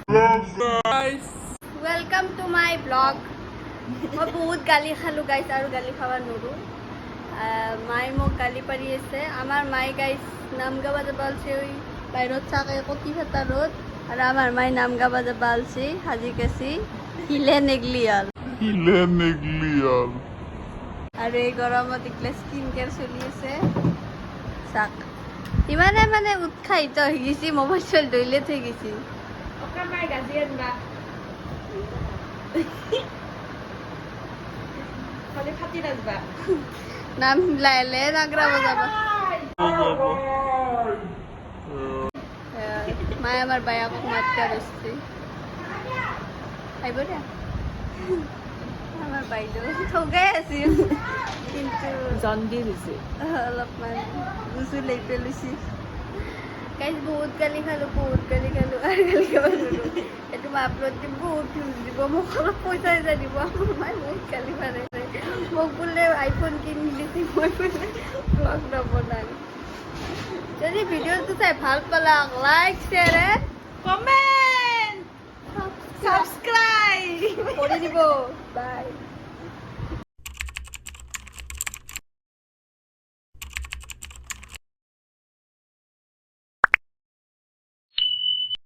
welcome to my blog मैं बहुत गाली खालू गाइस और गाली खावा नोरू माय मोक गाली पारि আছে আমার মাই গাইস নাম গাবা বলছে ওই বাইরত চাকে কতি ফাটা রোদ আর আমার মাই নাম গাবা বলছে হাজি কাছি হিলে নেগলিয়াল আর এই গরমত ইকলে স্কিন কেয়ার চলি আছে চাক ইমানে মানে উৎসাহিত হয়ে গেছি মোবাইল চল দইলে থৈ গেছি ওকা মাই গাজিয়ান বা খালি ফাটি রাখবা নাম লাইলে নাগরা বাজাবা মা আমার ভাই আপু মাতকা রস্তি আইব রে আমার ভাই তো ঠগাই আছে কিন্তু জন্ডিস হৈছে অলপমান গুছুলাই পেলিছি গাইজ বহুত গালি খালো আর গালি খাব এইটো মই আপলোড দিম বহুত ভিউজ দিব মোক অলপ পইচা দিব আমার মাই বহুত গালি মারে মোক বোলে আইফোন কিনি দিছি মই বোলে ব্লগ নবনাই যদি ভিডিওটো চাই ভাল পালা লাইক শেয়ার কমেন্ট সাবস্ক্রাইব করে দিব বাই